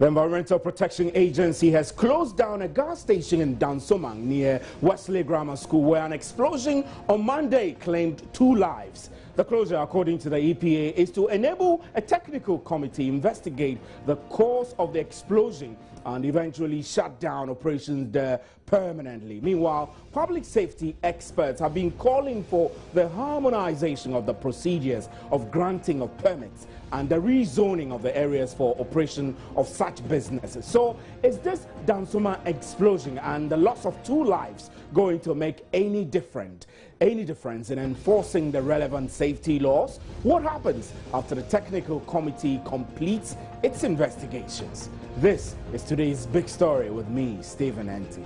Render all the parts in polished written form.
The Environmental Protection Agency has closed down a gas station in Dansoman near Wesley Grammar School where an explosion on Monday claimed 2 lives. The closure, according to the EPA, is to enable a technical committee investigate the cause of the explosion and eventually shut down operations there permanently. Meanwhile, public safety experts have been calling for the harmonization of the procedures of granting of permits and the rezoning of the areas for operation of such businesses. So, is this Dansoman explosion and the loss of 2 lives going to make any difference in enforcing the relevant safety laws? What happens after the technical committee completes its investigations? This is today's big story with me, Stephen Enti.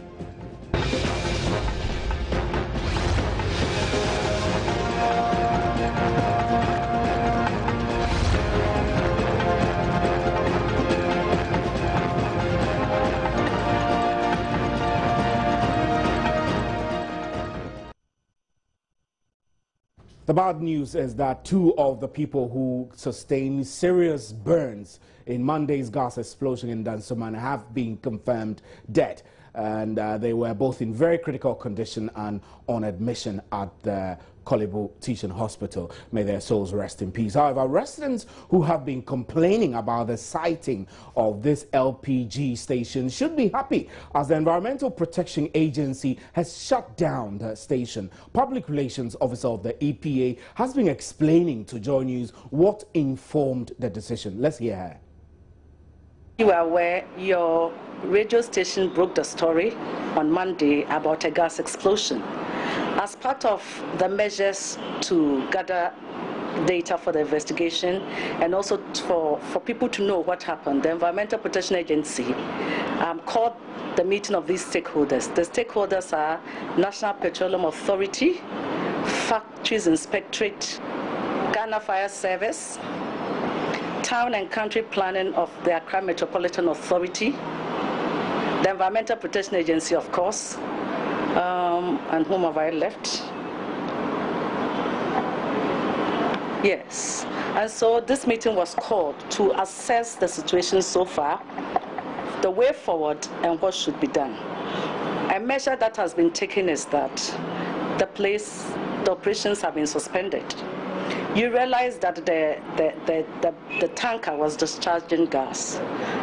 The bad news is that 2 of the people who sustained serious burns in Monday's gas explosion in Dansoman have been confirmed dead. And they were both in very critical condition and on admission at the Kolibu Teaching Hospital. May their souls rest in peace. However, residents who have been complaining about the siting of this LPG station should be happy, as the Environmental Protection Agency has shut down the station. Public Relations Officer of the EPA has been explaining to Joy News what informed the decision. Let's hear her. You are aware your radio station broke the story on Monday about a gas explosion. As part of the measures to gather data for the investigation and also for people to know what happened, the Environmental Protection Agency called the meeting of these stakeholders. The stakeholders are National Petroleum Authority, Factories Inspectorate, Ghana Fire Service, Town and Country Planning of the Accra Metropolitan Authority, the Environmental Protection Agency, of course, and whom have I left? Yes. And so this meeting was called to assess the situation so far, the way forward, and what should be done. A measure that has been taken is that the operations have been suspended. You realize that the tanker was discharging gas,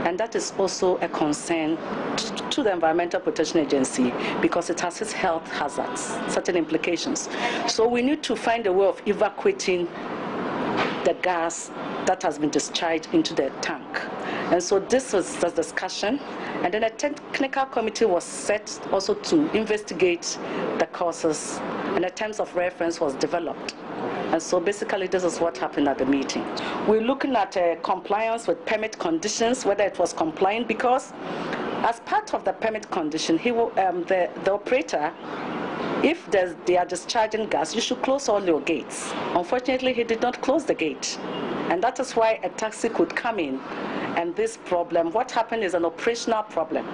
and that is also a concern to the Environmental Protection Agency because it has its health hazards, certain implications. So we need to find a way of evacuating the gas that has been discharged into the tank. And so this was the discussion, and then a technical committee was set also to investigate the causes, and a terms of reference was developed. And so basically this is what happened at the meeting. We're looking at compliance with permit conditions, whether it was compliant, because as part of the permit condition, the operator, if they are discharging gas, you should close all your gates. Unfortunately, he did not close the gate. And that is why a taxi could come in. And this problem, what happened is an operational problem.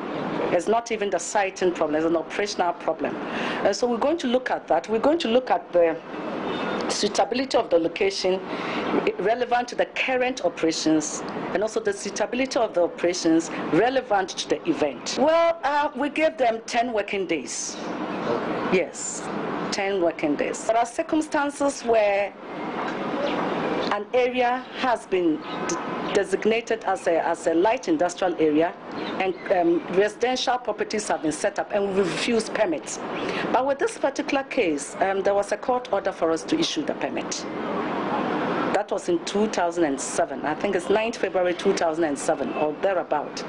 It's not even the siting problem, it's an operational problem. And so we're going to look at that. We're going to look at the suitability of the location relevant to the current operations, and also the suitability of the operations relevant to the event. Well, we gave them 10 working days. Yes, 10 working days. There are circumstances where an area has been designated as a light industrial area, and residential properties have been set up, and we refused permits. But with this particular case, there was a court order for us to issue the permit. That was in 2007. I think it's 9th February 2007 or thereabout.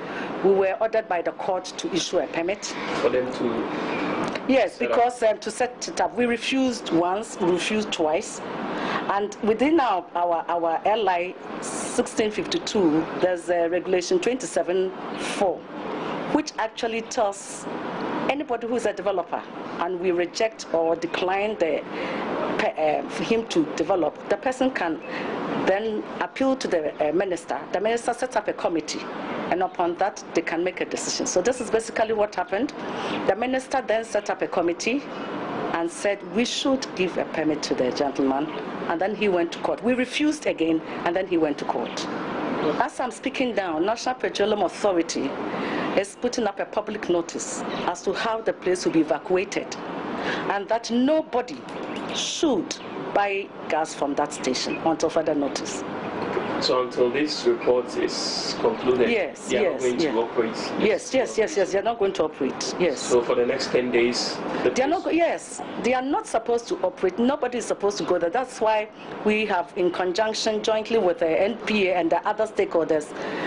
We were ordered by the court to issue a permit. For them to... Yes, because to set it up, we refused once, we refused twice. And within our LI 1652, there's a regulation 27.4, which actually tells anybody who is a developer, and we reject or decline for him to develop, the person can then appeal to the minister. The minister sets up a committee, and upon that, they can make a decision. So this is basically what happened. The minister then set up a committee and said we should give a permit to the gentleman, and then he went to court. We refused again, and then he went to court. As I'm speaking now, National Petroleum Authority is putting up a public notice as to how the place will be evacuated, and that nobody should buy gas from that station until further notice. So until this report is concluded, yes, they are not going to operate? Yes, they are not going to operate, yes. So for the next 10 days? They are not, yes, they are not supposed to operate. Nobody is supposed to go there. That's why we have, in conjunction jointly with the NPA and the other stakeholders,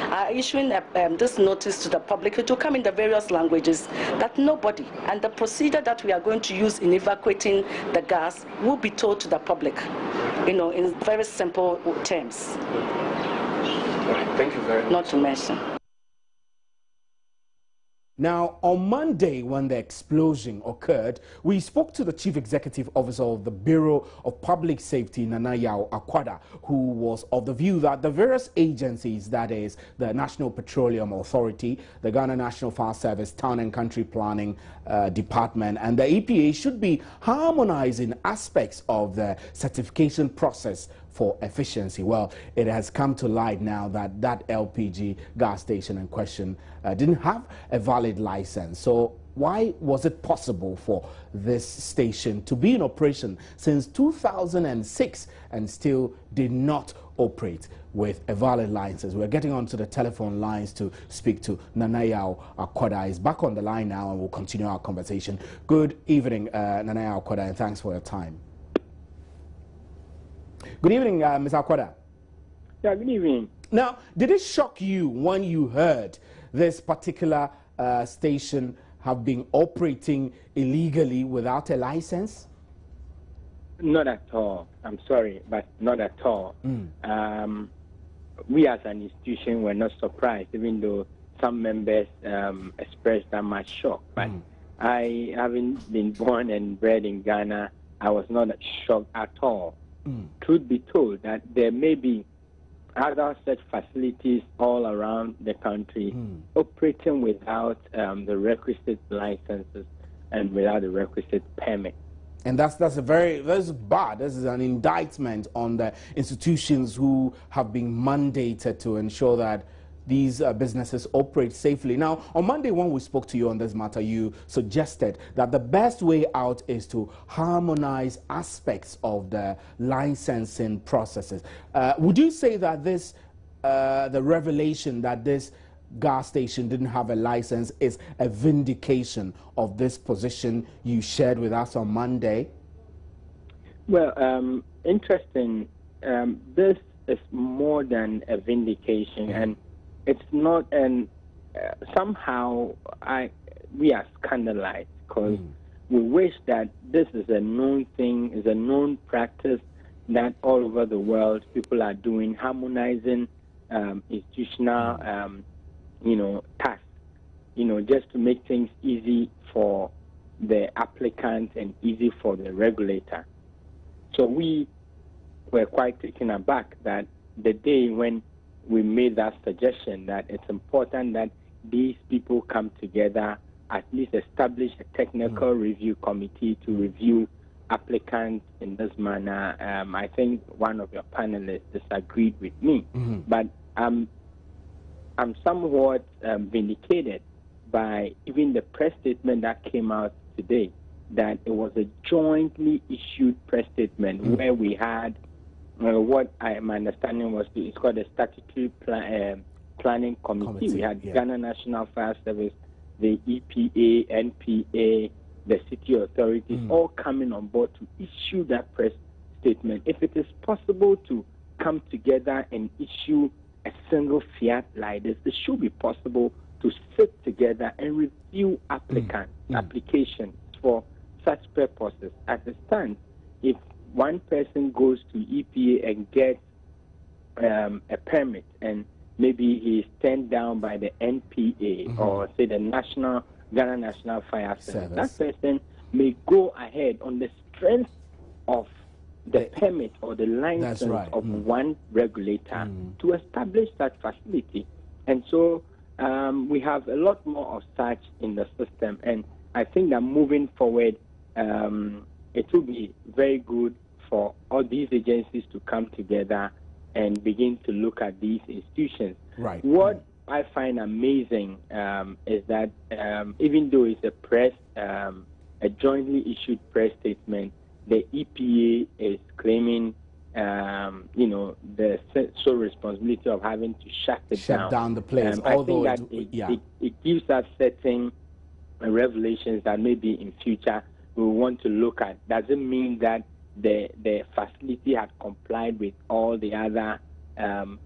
are issuing this notice to the public. It will come in the various languages that nobody, and the procedure that we are going to use in evacuating the gas will be told to the public, in very simple terms. Thank you very much. Not to mention. Now, on Monday, when the explosion occurred, we spoke to the Chief Executive Officer of the Bureau of Public Safety, Nana Yaw Akwada, who was of the view that the various agencies, that is, the National Petroleum Authority, the Ghana National Fire Service, Town and Country Planning Department, and the EPA should be harmonizing aspects of the certification process for efficiency. Well, it has come to light now that that LPG gas station in question didn't have a valid license. So why was it possible for this station to be in operation since 2006 and still did not operate with a valid license? We're getting onto the telephone lines to speak to Nana Yaw Akwada. He's back on the line now and we'll continue our conversation. Good evening, Nana Yaw Akwada, and thanks for your time. Good evening, Mr. Akwada. Yeah, good evening. Now, did it shock you when you heard this particular station have been operating illegally without a license? Not at all. I'm sorry, but not at all. We as an institution were not surprised, even though some members expressed that much shock. But I, having been born and bred in Ghana, I was not shocked at all. Truth be told, that there may be other such facilities all around the country operating without the requisite licenses and without the requisite permit. And that's bad. This is an indictment on the institutions who have been mandated to ensure that these businesses operate safely. Now, on Monday when we spoke to you on this matter, you suggested that the best way out is to harmonize aspects of the licensing processes. Would you say that this, the revelation that this gas station didn't have a license is a vindication of this position you shared with us on Monday? Well, interesting. This is more than a vindication, and it's not, and somehow we are scandalized because we wish that this is a known thing, is a known practice that all over the world people are doing, harmonizing institutional, tasks, just to make things easy for the applicant and easy for the regulator. So we were quite taken aback that the day when we made that suggestion that it's important that these people come together, at least establish a technical review committee to review applicants in this manner. I think one of your panelists disagreed with me, but I'm somewhat vindicated by even the press statement that came out today, that it was a jointly issued press statement where we had what my understanding was, it's called a statutory planning committee. We had Ghana National Fire Service, the EPA, NPA, the city authorities, all coming on board to issue that press statement. If it is possible to come together and issue a single fiat like this, it should be possible to sit together and review applications for such purposes. As it stands, if one person goes to EPA and gets a permit, and maybe he is turned down by the NPA or say the Ghana National Fire Service, that person may go ahead on the strength of the permit or the license of one regulator to establish that facility. And so we have a lot more of such in the system, and I think that moving forward, it will be very good for all these agencies to come together and begin to look at these institutions. Right. What I find amazing is that even though it's a jointly issued press statement, the EPA is claiming, the sole responsibility of having to shut down the place. I think that it gives us certain revelations that maybe in future we want to look at. Doesn't mean that the facility has complied with all the other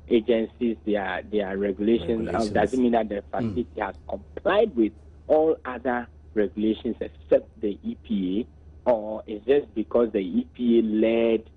agencies, their regulations. Doesn't mean that the facility has complied with all other regulations except the EPA, or is just because the EPA led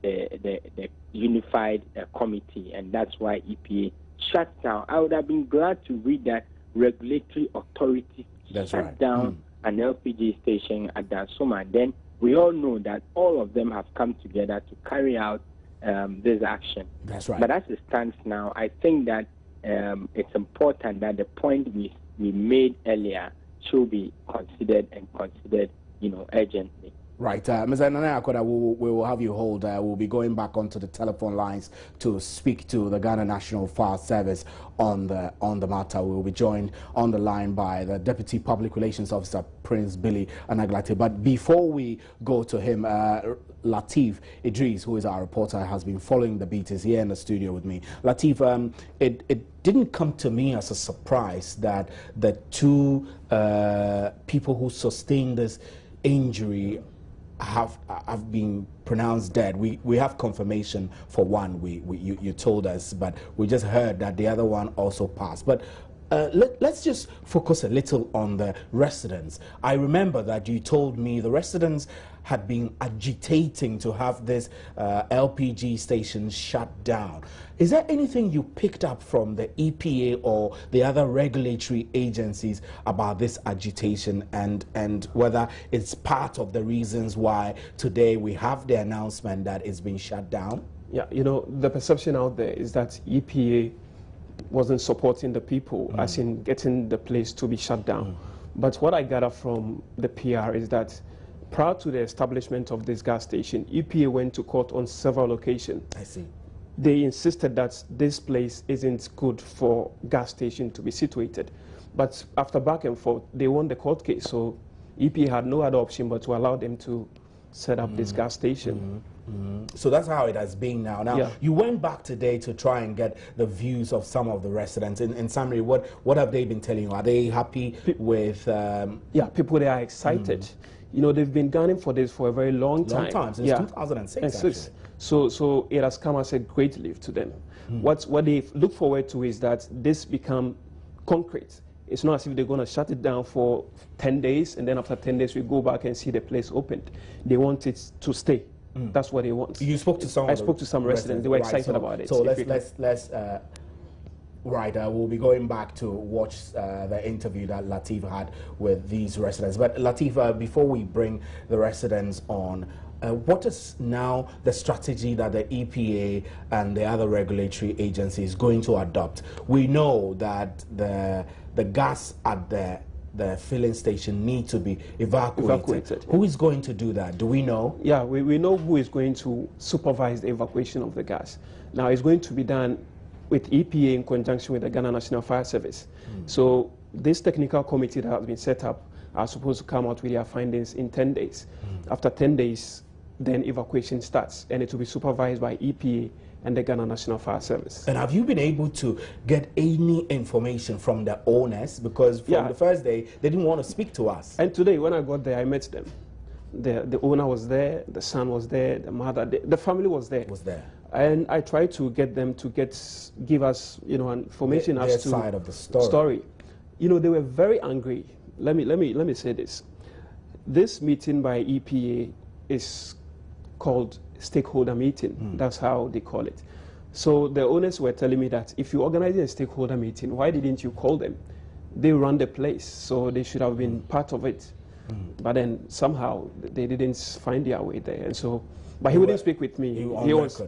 the unified committee, and that's why EPA shut down. I would have been glad to read that regulatory authority shut down an LPG station at Dansoma. Then we all know that all of them have come together to carry out this action. That's right. But as it stands now, I think that it's important that the point we made earlier should be considered urgently. Right. Mr. Nana Akoda, we will have you hold. We'll be going back onto the telephone lines to speak to the Ghana National Fire Service on the matter. We will be joined on the line by the Deputy Public Relations Officer, Prince Billy Anaglate. But before we go to him, Lateef Idris, who is our reporter, has been following the beat, is here in the studio with me. Lateef, it didn't come to me as a surprise that the two people who sustained this injury have been pronounced dead. We have confirmation for one. You told us, but we just heard that the other one also passed. But let's just focus a little on the residents. I remember that you told me the residents had been agitating to have this LPG station shut down. Is there anything you picked up from the EPA or the other regulatory agencies about this agitation, and whether it's part of the reasons why today we have the announcement that it's been shut down? Yeah, the perception out there is that EPA wasn't supporting the people, as in getting the place to be shut down. But what I gather from the PR is that prior to the establishment of this gas station, EPA went to court on several occasions. I see. They insisted that this place isn't good for gas station to be situated. But after back and forth, they won the court case. So EPA had no other option but to allow them to set up this gas station. So that's how it has been now. Now, you went back today to try and get the views of some of the residents. In summary, what have they been telling you? Are they happy with... Yeah, people, they are excited. They've been gunning for this for a very long time. Since 2006, actually. So it has come as a great relief to them. What they look forward to is that this become concrete. It's not as if they're going to shut it down for 10 days, and then after 10 days we go back and see the place opened. They want it to stay. That's what they want. You spoke to some. I spoke to some residents. They were excited about it. So let's. We'll be going back to watch the interview that Lateef had with these residents. But Lateef, before we bring the residents on, what is now the strategy that the EPA and the other regulatory agencies is going to adopt? We know that the gas at the filling station need to be evacuated. Who is going to do that? Do we know? Yeah, we know who is going to supervise the evacuation of the gas. Now, it's going to be done with EPA in conjunction with the Ghana National Fire Service. So this technical committee that has been set up are supposed to come out with their findings in 10 days. After 10 days, then evacuation starts, and it will be supervised by EPA and the Ghana National Fire Service. And have you been able to get any information from the owners? Because from the first day, they didn't want to speak to us. And today, when I got there, I met them. The owner was there, the son was there, the mother, the family was there. And I tried to get them to give us, information as to side of the story. They were very angry. Let me say this. This meeting by EPA is called stakeholder meeting. That's how they call it. So the owners were telling me that if you organize a stakeholder meeting, why didn't you call them? They run the place, so they should have been part of it. But then somehow they didn't find their way there, and so. But he wouldn't speak with me. He was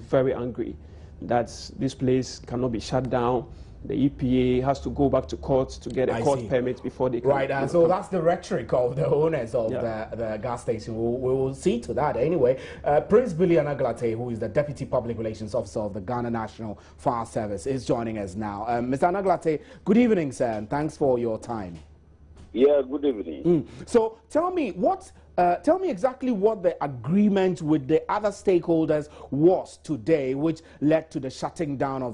very angry that this place cannot be shut down. the EPA has to go back to court to get a court permit before they can. Right, so that's the rhetoric of the owners of the gas station. We will see to that anyway. Prince Billy Anaglate, who is the Deputy Public Relations Officer of the Ghana National Fire Service, is joining us now. Mr. Anaglate, good evening, sir, and thanks for your time. Yeah, good evening. So tell me exactly what the agreement with the other stakeholders was today, which led to the shutting down of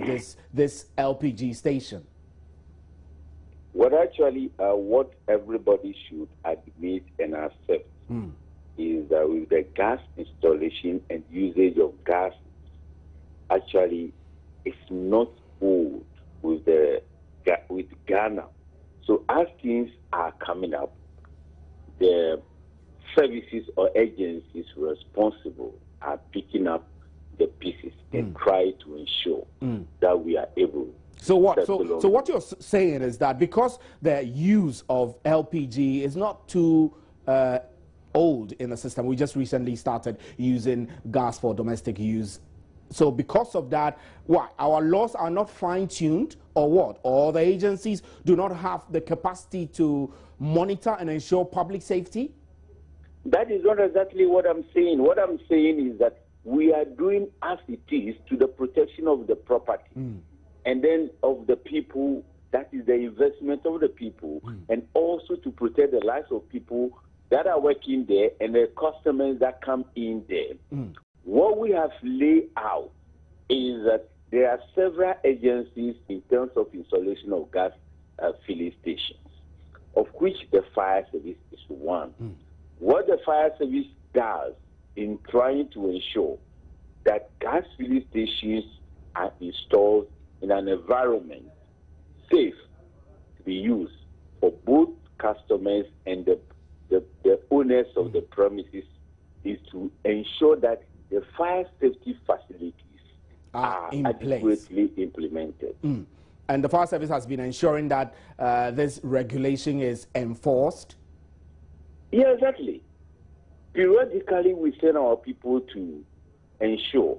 this LPG station. Well, actually, what everybody should admit and accept is that with the gas installation and usage of gas, actually, it's not old with Ghana. So as things are coming up, the services or agencies responsible are picking up the pieces and try to ensure that we are able. So what? So what you're saying is that because the use of LPG is not too old in the system, we just recently started using gas for domestic use. So because of that, what? Our laws are not fine-tuned, or what? Or the agencies do not have the capacity to monitor and ensure public safety? That is not exactly what I'm saying. What I'm saying is that we are doing as it is to the protection of the property and then of the people, that is the investment of the people, and also to protect the lives of people that are working there and the customers that come in there. What we have laid out is that there are several agencies in terms of installation of gas filling stations, of which the fire service is one. What the fire service does in trying to ensure that gas filling stations are installed in an environment safe to be used for both customers and the owners of the premises is to ensure that the fire safety facilities are adequately implemented. And the fire service has been ensuring that this regulation is enforced? Yeah, exactly. Periodically, we send our people to ensure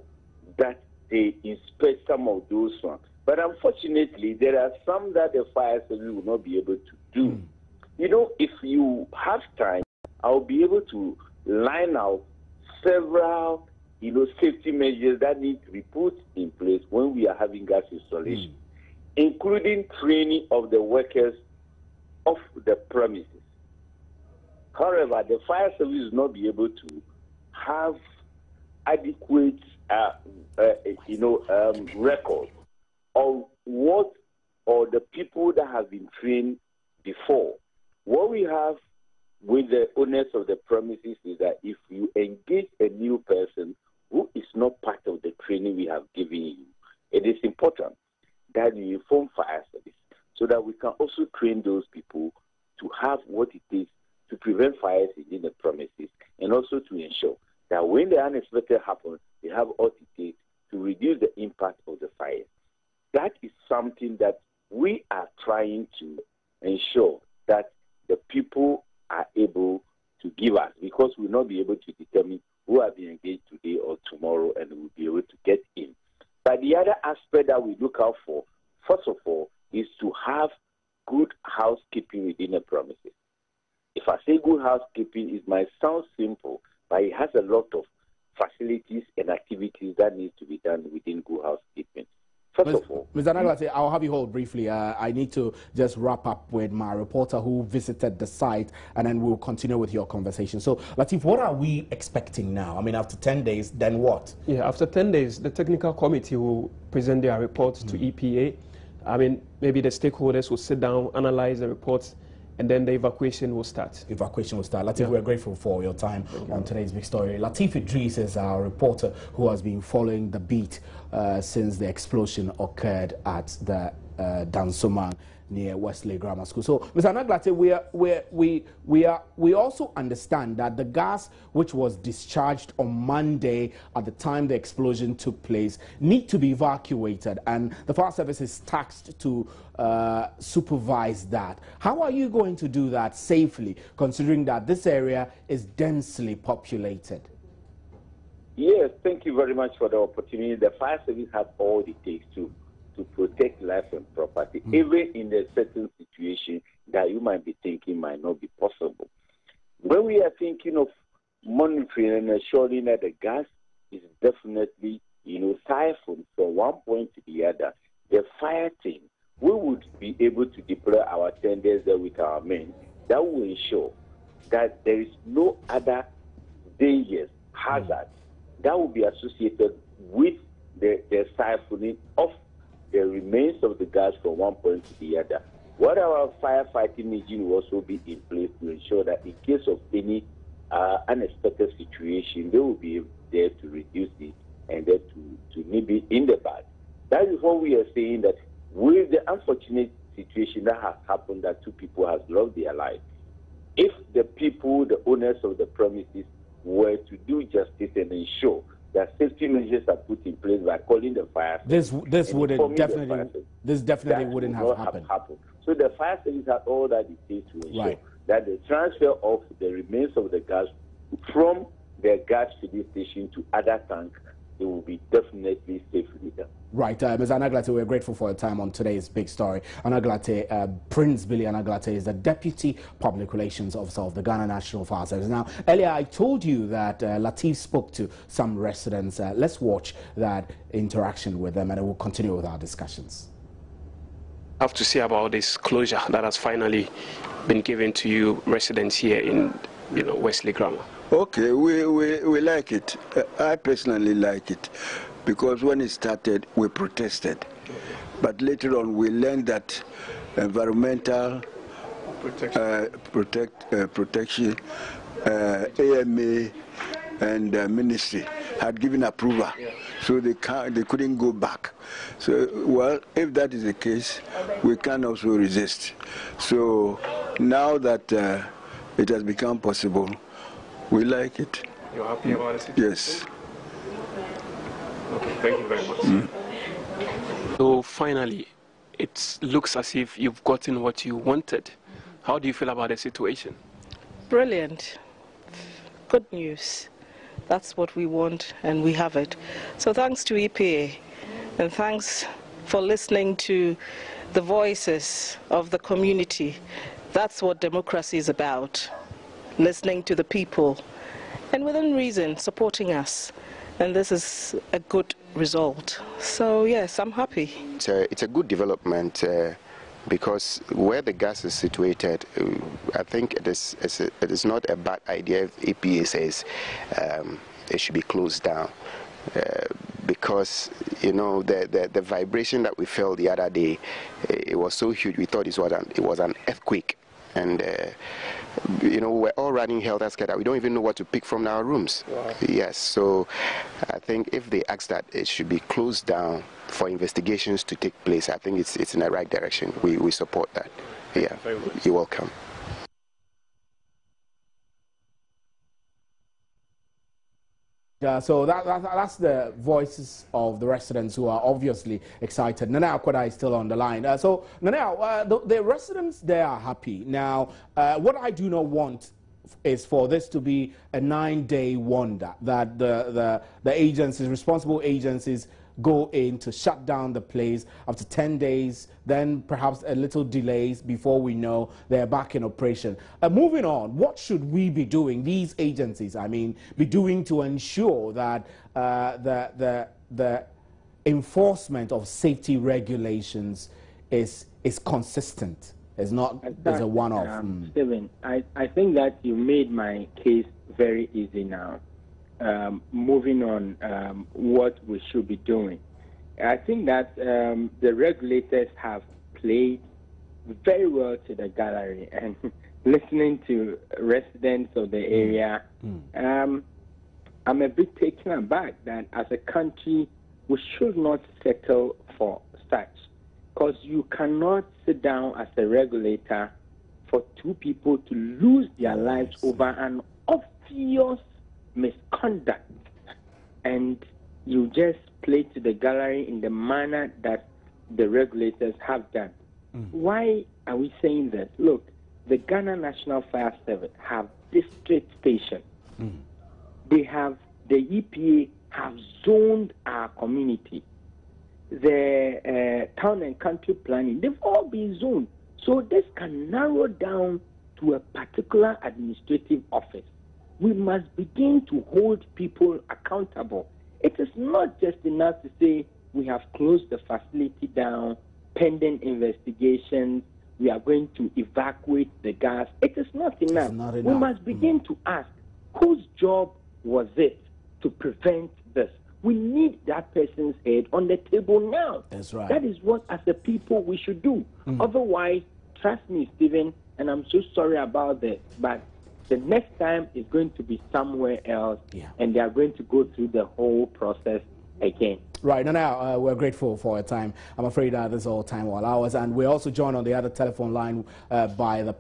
that they inspect some of those ones. But unfortunately, there are some that the fire service will not be able to do. You know, if you have time, I'll be able to line out several, safety measures that need to be put in place when we are having gas installation, including training of the workers of the premises. However, the fire service will not be able to have adequate, record of what or the people that have been trained before. What we have with the owners of the premises is that if you engage a new person who is not part of the training we have given you, it is important that you inform fire service so that we can also train those people to have what it takes to prevent fires within the premises and also to ensure that when the unexpected happens, they have what it takes to reduce the impact of the fire. That is something that we are trying to ensure that the people are able to give us, because we'll not be able to determine who are being engaged today or tomorrow, and we'll be able to get in. But the other aspect that we look out for, first of all, is to have good housekeeping within the premises. If I say good housekeeping, it might sound simple, but it has a lot of facilities and activities that need to be done within good housekeeping. First of all, Mr. Anaglate, I'll have you hold briefly. I need to just wrap up with my reporter who visited the site, and then we'll continue with your conversation. So, Latif, what are we expecting now? I mean, after 10 days, then what? Yeah, after 10 days, the technical committee will present their reports to EPA. I mean, maybe the stakeholders will sit down, analyze the reports, and then the evacuation will start. Evacuation will start. Latif, we're grateful for your time on today's big story. Latif Idris is our reporter who has been following the beat since the explosion occurred at the Dansomang near Wesley Grammar School. So, Mr. Anaglate, we also understand that the gas which was discharged on Monday at the time the explosion took place need to be evacuated, and the fire service is tasked to supervise that. How are you going to do that safely, considering that this area is densely populated? Yes, thank you very much for the opportunity. The fire service has all it takes to to protect life and property, even in a certain situation that you might be thinking might not be possible. When we are thinking of monitoring and ensuring that the gas is definitely, siphoned from one point to the other, the fire team, we would be able to deploy our tenders there with our men. That will ensure that there is no other dangers, hazards that will be associated with the siphoning of the remains of the gas from one point to the other. What our firefighting engine will also be in place to ensure that in case of any unexpected situation, they will be there to reduce it and then to maybe in the bag. That is what we are saying, that with the unfortunate situation that has happened, that 2 people have lost their lives, if the people, the owners of the premises, were to do justice and ensure that safety measures are put in place by calling the fire service, this definitely wouldn't have happened. So the fire service has all that it takes to ensure that the transfer of the remains of the gas from the gas filling station to other tanks, it will be definitely safely done. Right, Ms. Anaglate, we're grateful for your time on today's big story. Anaglate, Prince Billy Anaglate is the Deputy Public Relations Officer of the Ghana National Fire Service. Now, earlier I told you that Lateef spoke to some residents. Let's watch that interaction with them and then we'll continue with our discussions. I have to say about this closure that has finally been given to you residents here in Wesley Grammar. Okay, we like it. I personally like it, because when it started, we protested. But later on, we learned that environmental protection, AMA, and ministry had given approval, so they couldn't go back. So, well, if that is the case, we can also resist. So now that it has become possible, we like it. You're happy about it? Yes. Okay, thank you very much. So finally, it looks as if you've gotten what you wanted. How do you feel about the situation? Brilliant. Good news. That's what we want, and we have it. So thanks to EPA, and thanks for listening to the voices of the community. That's what democracy is about. Listening to the people, and within reason, supporting us. And this is a good result. So yes, I'm happy. It's a good development because where the gas is situated, I think it is not a bad idea if EPA says it should be closed down. Because the vibration that we felt the other day, it was so huge. We thought it was an earthquake. And we're all running helter-skelter. We don't even know what to pick from our rooms. Wow. Yes, so I think if they ask that it should be closed down for investigations to take place, I think it's in the right direction. We support that. Yeah, you're welcome. So that's the voices of the residents who are obviously excited. Nana Akwada is still on the line. So Nana, the residents, they are happy. Now, what I do not want is for this to be a 9-day wonder, that the agencies, responsible agencies, go in to shut down the place after 10 days, then perhaps a little delays before we know they're back in operation. Moving on, what should we be doing, these agencies, be doing to ensure that the enforcement of safety regulations is consistent, is not as a one-off? Stephen, I think that you made my case very easy now. Moving on, what we should be doing. I think that the regulators have played very well to the gallery, and listening to residents of the area, I'm a bit taken aback that as a country we should not settle for such, because you cannot sit down as a regulator for 2 people to lose their lives over an obvious misconduct, and you just play to the gallery in the manner that the regulators have done. Why are we saying this? Look, the Ghana National Fire Service have district stations. The EPA have zoned our community. the town and country planning, they've all been zoned. So this can narrow down to a particular administrative office. We must begin to hold people accountable. It is not just enough to say we have closed the facility down, pending investigations, we are going to evacuate the gas. It is not enough. We must begin to ask, whose job was it to prevent this? We need that person's head on the table now. That's right. That is what, as a people, we should do. Otherwise, trust me, Stephen, and I'm so sorry about this, but the next time is going to be somewhere else, and they are going to go through the whole process again. Right, now we're grateful for your time. I'm afraid this is all time will allow us, and we're also joined on the other telephone line by the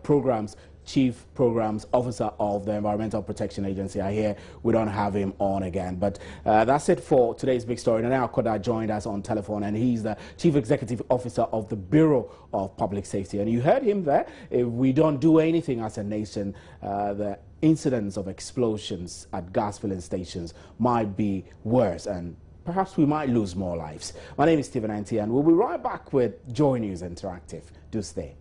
Chief Programs Officer of the Environmental Protection Agency. I hear we don't have him on again, but that's it for today's big story. Nana Akoda joined us on telephone, and he's the Chief Executive Officer of the Bureau of Public Safety. And you heard him there. If we don't do anything as a nation, the incidents of explosions at gas filling stations might be worse, and perhaps we might lose more lives. My name is Stephen Anti, and we'll be right back with Joy News Interactive. Do stay.